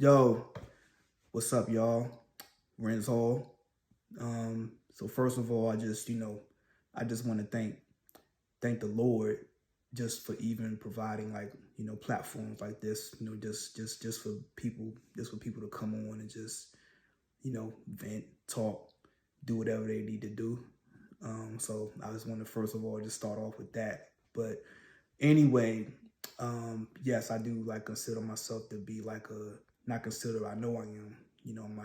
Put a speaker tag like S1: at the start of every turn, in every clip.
S1: Yo, what's up, y'all? Renz Hall. So first of all, I just want to thank the Lord just for even providing platforms like this, just for people to come on and just, vent, talk, do whatever they need to do. So I just want to first of all just start off with that. But anyway, yes, I do consider myself to be not consider, I know I am, I'm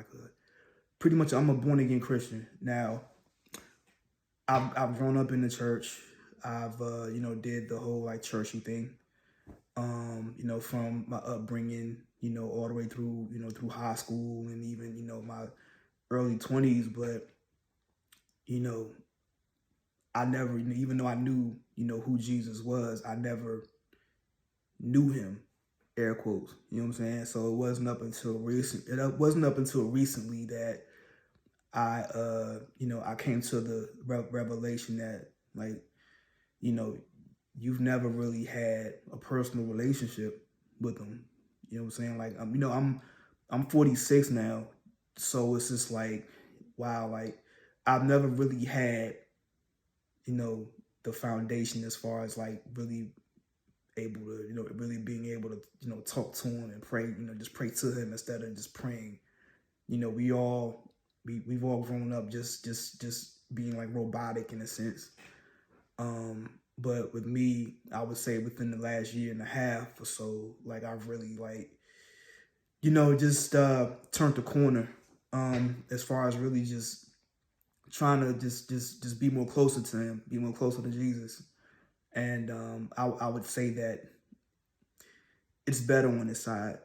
S1: pretty much I'm a born again Christian. Now, I've grown up in the church. I've did the whole churchy thing. From my upbringing, all the way through, through high school and even, my early 20s, but you know, I never, even though I knew, who Jesus was, I never knew him, air quotes. You know what I'm saying? So it wasn't up until recently that I came to the revelation that you know, you've never really had a personal relationship with them. You know what I'm saying? I'm 46 now, so it's just wow, I've never really had, the foundation as far as really able to, really being able to, talk to him and pray, just pray to him instead of just praying. We've all grown up just being robotic in a sense. But with me, I would say within the last year and a half or so, I've really just turned the corner. As far as really just trying to just be more closer to him, be more closer to Jesus. And I would say that it's better on his side.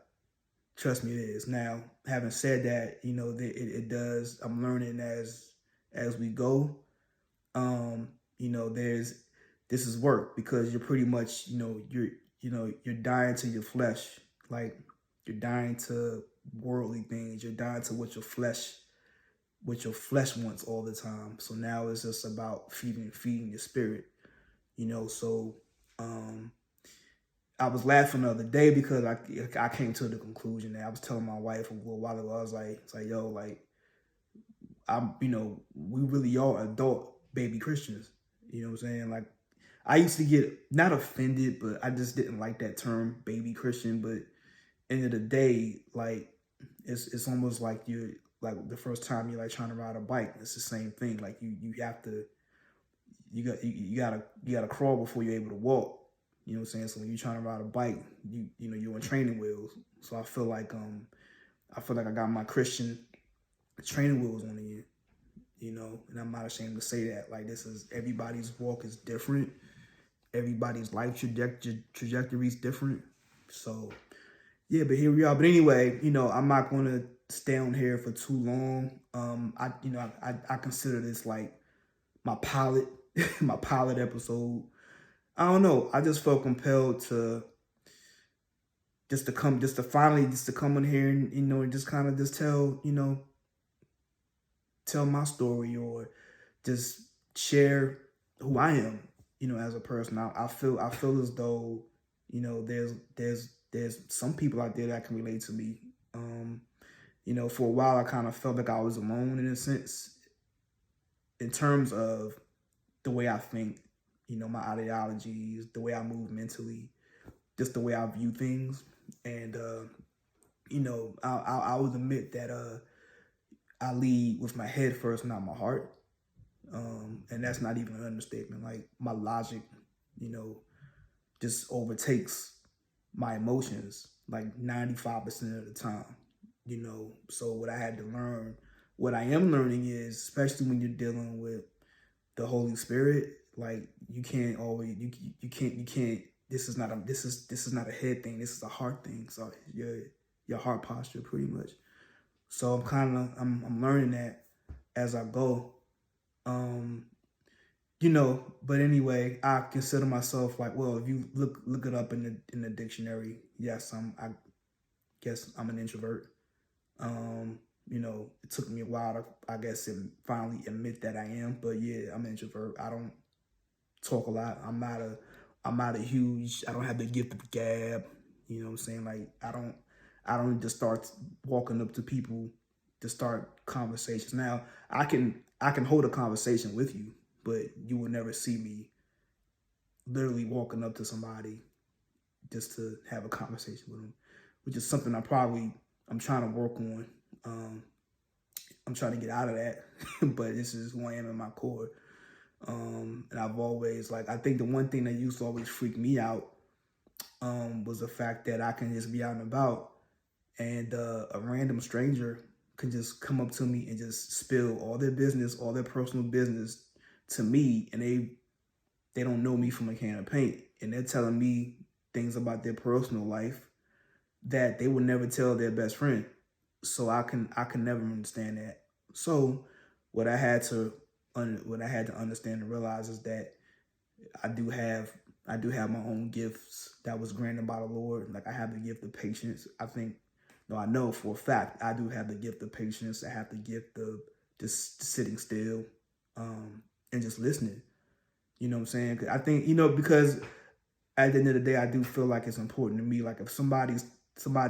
S1: Trust me, it is. Now, having said that, it does. I'm learning as we go. There's this is work because you're pretty much, you're dying to your flesh. Like you're dying to worldly things. You're dying to what your flesh wants all the time. So now it's just about feeding your spirit. So I was laughing the other day because I came to the conclusion that I was telling my wife a little while ago. I was yo, we really are adult baby Christians. You know what I'm saying? I used to get not offended, but I just didn't like that term, baby Christian. But end of the day, it's almost like you're the first time you're trying to ride a bike. It's the same thing. You have to you gotta crawl before you're able to walk. You know what I'm saying? So when you're trying to ride a bike, you're on training wheels. So I feel like I got my Christian training wheels on the end. And I'm not ashamed to say that. This is everybody's walk is different. Everybody's life trajectory is different. So yeah, but here we are. But anyway, I'm not gonna stay on here for too long. I consider this my pilot, my pilot episode. I don't know. I just felt compelled to finally come in here and and just kind of just tell my story or just share who I am, as a person. I feel as though, there's some people out there that can relate to me. For a while I kind of felt like I was alone in a sense in terms of the way I think, my ideologies, the way I move mentally, just the way I view things. And I would admit that I lead with my head first, not my heart. And that's not even an understatement. My logic, just overtakes my emotions 95% of the time. So what I am learning is, especially when you're dealing with the Holy Spirit, you can't always you can't this is not a head thing, this is a heart thing. So your heart posture pretty much. So I'm learning that as I go. But anyway, I consider myself well, if you look it up in the dictionary, yes, I guess I'm an introvert. It took me a while to, I guess, finally admit that I am, but yeah, I'm an introvert. I don't talk a lot. I'm not a huge, I don't have the gift of gab. You know what I'm saying? I don't just start walking up to people to start conversations. Now, I can hold a conversation with you, but you will never see me literally walking up to somebody just to have a conversation with them, which is something I'm trying to work on. Um, I'm trying to get out of that, but this is who I am in my core. And I've always I think the one thing that used to always freak me out was the fact that I can just be out and about and a random stranger can just come up to me and just spill all their business, all their personal business to me, and they don't know me from a can of paint, and they're telling me things about their personal life that they would never tell their best friend. So I can never understand that. So what I had to understand and realize is that I do have I do have my own gifts that was granted by the Lord. Like I have the gift of patience. I know for a fact I do have the gift of patience. I have the gift of just sitting still, and just listening. You know what I'm saying? 'Cause I think because at the end of the day, I do feel like it's important to me. Like if somebody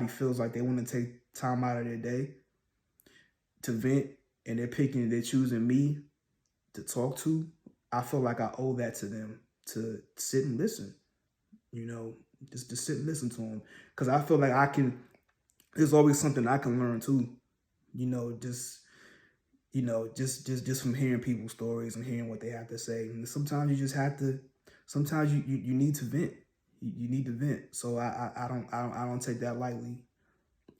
S1: feels like they want to take time out of their day to vent and they're choosing me to talk to, I feel like I owe that to them to sit and listen. You know, just to sit and listen to them because I feel like I can. There's always something I can learn too. You know, just from hearing people's stories and hearing what they have to say. And sometimes you just have to. Sometimes you need to vent. You need to vent. So I don't take that lightly.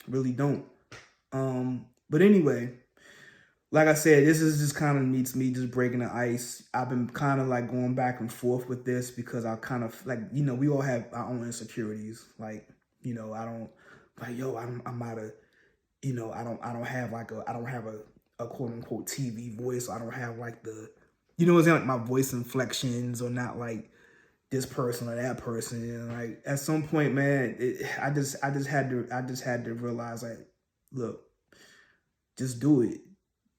S1: Really don't. But anyway, like I said, this is just kind of me just breaking the ice. I've been kind of going back and forth with this because I kind of we all have our own insecurities. I don't I'm out of I don't have a quote unquote TV voice. I don't have it's not like my voice inflections or not like this person or that person. And at some point, man, I just had to realize look, just do it.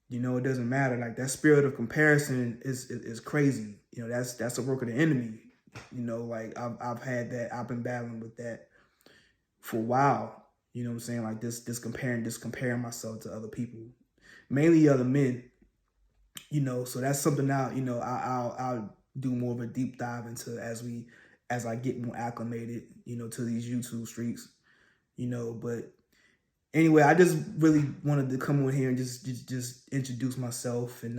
S1: It doesn't matter. Like that spirit of comparison is crazy. That's a work of the enemy. I've had that. I've been battling with that for a while. You know what I'm saying? Like this comparing myself to other people, mainly other men. So that's something now. I'll do more of a deep dive into as I get more acclimated. To these YouTube streets. But anyway, I just really wanted to come on here and just introduce myself and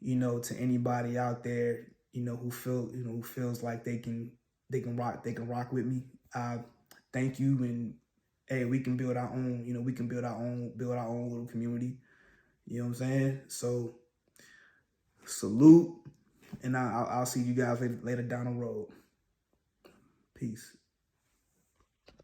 S1: to anybody out there who feels like they can rock with me. Thank you, and hey, we can build our own. We can build our own little community. You know what I'm saying? So salute, and I'll see you guys later down the road. Peace.